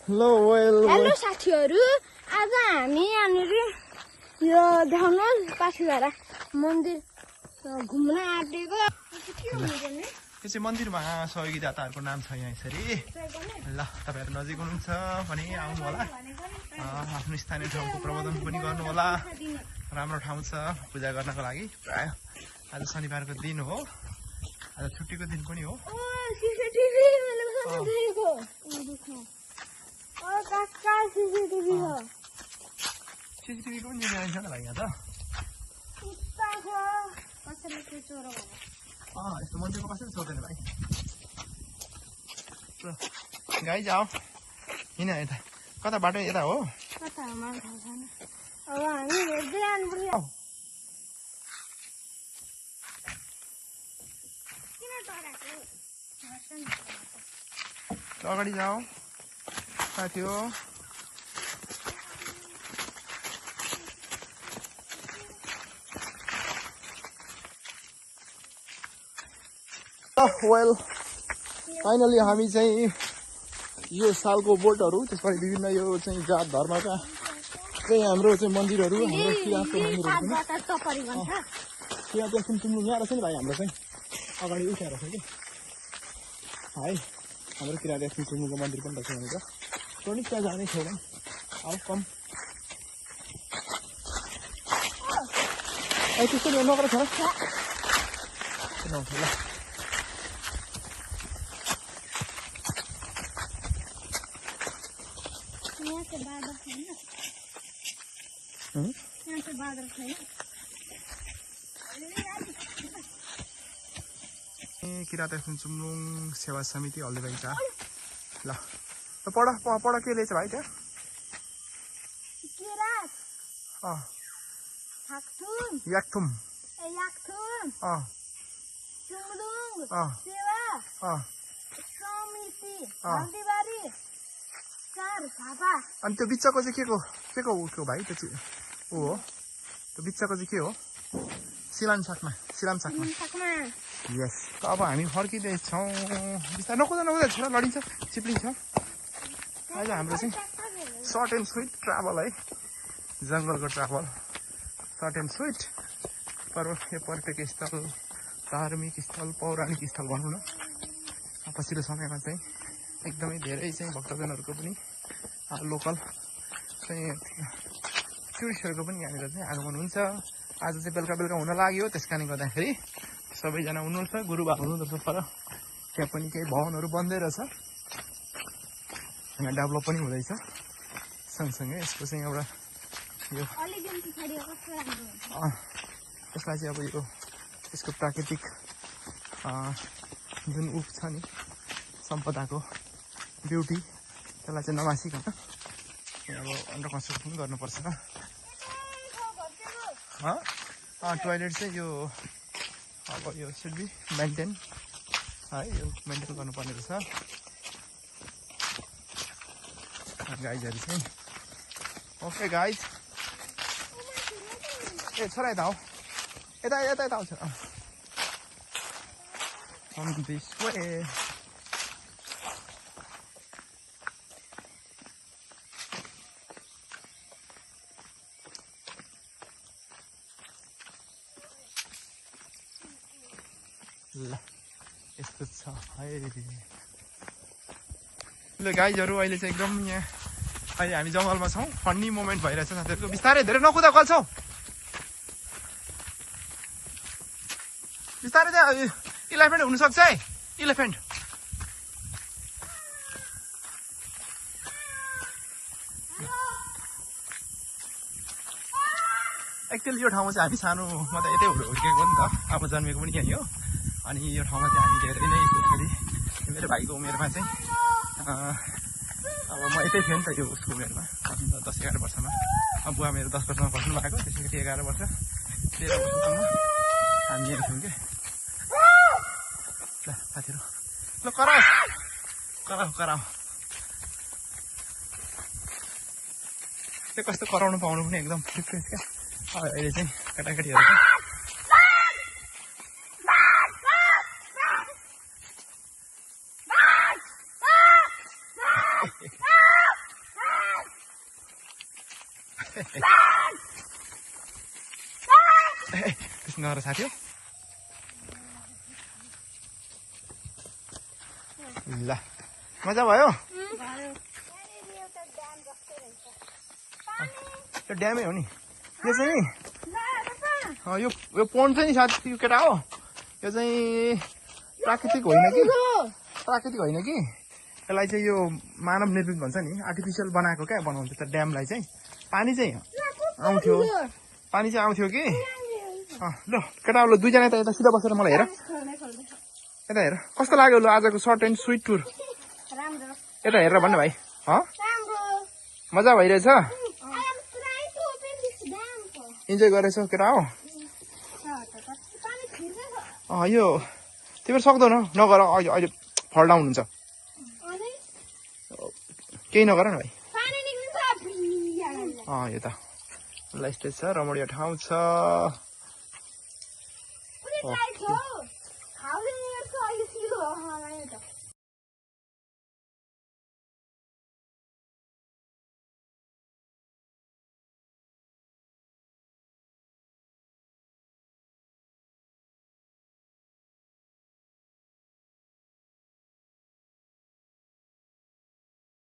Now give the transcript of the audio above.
Hello साथीहरु, आज हामी यहाँनिर यो देखाउनुहोस् पाछुरा मन्दिर घुम्न आँटेको। यो चाहिँ मन्दिरमा सहयोगी दाताहरूको नाम छ यहाँ यसरी। ल तपाईहरु नजिक हुनुहुन्छ भने आउनु होला, आफ्नो स्थानीय ठाउँको प्रबन्धन पनि गर्नु होला। राम्रो ठाउँ छ पूजा गर्नको लागि। प्राय आज शनिबारको दिन हो, आज छुट्टीको दिन पनि हो। सीसीटीभी पनि निकालिन्छ होला यहाँ त। यस्तो मन्दिरको कसरी छोड्दैन भाइ। गाई जाऊ हिँड यता, कता बाटो यता हो। अगाडि जाऊ साथी हो। वेल फाइनली हामी चाहिँ यो सालको बोटहरू, त्यसपछि विभिन्न यो चाहिँ जात धर्मका चाहिँ हाम्रो चाहिँ मन्दिरहरू, हाम्रो किराँतको मन्दिरहरू पनि यहाँ चाहिँ सुमसुम्लुङ यहाँ रहेछ नि भाइ। हाम्रो चाहिँ अगाडि उठ्या रहेछ कि है, हाम्रो किराँत सुमसुम्लुङको मन्दिर पनि रहेछ भनेर टोनिक त्यहाँ जाने छैन। अब कम त्यस्तो नगर छ ल। किराँत सुमसुम्लुङ सेवा समिति हल्दीबाइचा। ल पढ के लेछ भाइ त्यहाँ। याक्थुम अनि त्यो बिचको चाहिँ के को भाइ। त्यो चाहिँ ऊ हो, त्यो बिचको चाहिँ के हो। सिलाम साकमा यस। अब हामी फर्किँदैछौँ बिस्तारै। नकुदा छोरा लडिन्छ, चिप्लिन्छ। आज हाम्रो चाहिँ सर्ट एन्ड स्विट ट्राभल है, जङ्गलको ट्राभल सर्ट एन्ड स्विट। यो पर्यटक स्थल, धार्मिक स्थल, पौराणिक स्थल भनौँ न। पछिल्लो समयमा चाहिँ एकदमै धेरै चाहिँ भक्तजनहरूको पनि लोकल चाहिँ टुरिस्टहरूको पनि यहाँनिर चाहिँ आगमन हुन्छ। आज चाहिँ बेलुका हुन लाग्यो, त्यस कारणले गर्दाखेरि सबैजना हुनुहुन्छ, गुरुबा हुनुहुँदो रहेछ। तर त्यहाँ पनि केही भवनहरू बन्दै रहेछ, यहाँ डेभलप पनि हुँदैछ। सँगसँगै यसको चाहिँ एउटा यो यसलाई चाहिँ अब यो यसको प्राकृतिक जुन उप छ नि सम्पदाको ब्युटी, त्यसलाई चाहिँ नमासिकन अब अन्डर कन्स्ट्रक्सन गर्नुपर्छ। टोयलेट चाहिँ यो अब यो सुड बी मेन्टेन है, यो मेन्टेन गर्नुपर्ने रहेछ। गाइजहरू चाहिँ ओके गाइज। छोरा यता हो, यता आउँछ। Come this way. ल यस्तो छ है। ल गाइजहरू अहिले चाहिँ एकदम यहाँ अहिले हामी जङ्गलमा छौँ। फन्नी मोमेन्ट भइरहेछ साथीहरूको। बिस्तारै, धेरै नकुदा कल्छौ। बिस्तारै चाहिँ इलेफेन्ट हुनसक्छ है, इलेफेन्ट। एक्चुअली यो ठाउँमा चाहिँ हामी सानोमा त यतै हुर्केको नि त, अब जन्मेको पनि यहीँ हो। अनि यो ठाउँमा चाहिँ हामी धेरै नै मेरो भाइको उमेरमा चाहिँ अब म यतै थिएँ नि त, यो उसको उमेरमा 10-11 वर्षमा। अब बुवा मेरो 10 वर्षमा बस्नु भएको, त्यसपछि 11 वर्ष 13 वर्षसम्म हामी यहाँ थियौँ कि। ल साथीहरू, ल कराऊ। त्यो कस्तो कराउनु पाउनु पनि एकदम डिफ्रेन्स क्या। अहिले चाहिँ केटाकेटीहरू त्यसो नगर साथी हो ल मजा भयो यो ड्यामै हो नि यो चाहिँ यो पोन्ड चाहिँ नि साथी केटा हो यो चाहिँ प्राकृतिक होइन कि यसलाई चाहिँ यो मानव निर्मित भन्छ नि आर्टिफिसियल बनाएको क्या बनाउँछ त ड्यामलाई चाहिँ पानी चाहिँ आउँथ्यो कि ल केटा ल दुईजना यता सिधा बसेर मलाई हेर यता हेर कस्तो लाग्यो ल आजको सर्ट एन्ड स्विट टुर यता हेरेर भन्नु भाइ मजा भइरहेछ इन्जोय गरेछौ केटा हो यो तिमीहरू सक्दैन नगर अहिले फल डाउन हुन्छ केही नगर न भाइ यो त ल यस्तै छ रमणीय ठाउँ छ